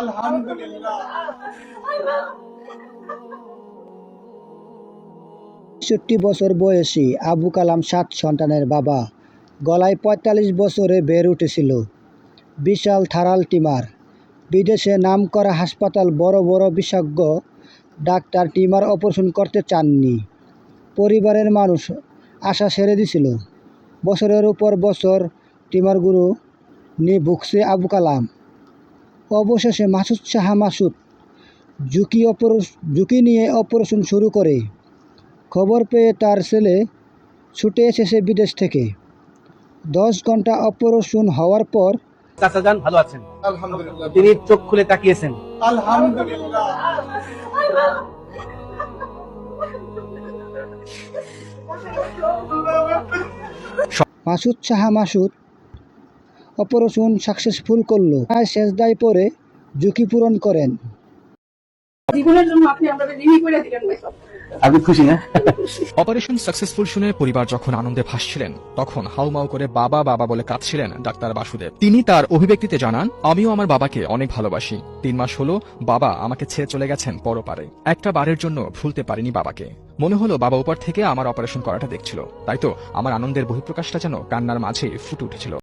আলহামদুলিল্লাহ। ৬৬ বছর বয়সী আবু কালাম ৭ সন্তানের বাবা। গলায় ৪৫ বছরে বের উঠেছিল বিশাল থারাল টিমার। বিদেশে নামকরা হাসপাতাল বড় বড় বিশেষজ্ঞ ডাক্তার টিমার অপারেশন করতে চাননি। পরিবারের মানুষ আশা ছেড়ে দিছিল। বছরের উপর বছর টিমারগুলো নিয়ে ভুগছে আবু কালাম। অবশেষে মাসুদ সাহা মাসুদ ঝুঁকি নিয়ে অপারেশন শুরু করে। খবর পেয়ে তার ছেলে ছুটে এসেছে বিদেশ থেকে। ১০ ঘন্টা অপারেশন হওয়ার পর চাচা যান ভালো আছেন? আলহামদুলিল্লাহ। তিনি চোখ খুলে তাকিয়েছেন। আলহামদুলিল্লাহ। মাসুদ সাহা মাসুদ অপারেশন সাকসেসফুল করলো। প্রায় শেষদায় পরে ঝুঁকি পূরণ করেন। জীবনের জন্য আপনি আমাদের ঋণী করে দিলেন ভাই। আপনি খুশি না? অপারেশন সাকসেসফুল শুনে পরিবার যখন আনন্দে ভাসছিলেন, তখন হাউমাউ করে বাবা বাবা বলে কাঁদছিলেন ডাক্তার বাসুদেব। তিনি তার অভিব্যক্তিতে জানান, আমিও আমার বাবাকে অনেক ভালোবাসি। ৩ মাস হলো বাবা আমাকে ছেড়ে চলে গেছেন পরপারে। একটা বারের জন্য ভুলতে পারিনি বাবাকে। মনে হলো বাবা উপর থেকে আমার অপারেশন করাটা দেখছিল, তাই তো আমার আনন্দের বহিঃপ্রকাশটা যেন কান্নার মাঝে ফুটে উঠেছিল।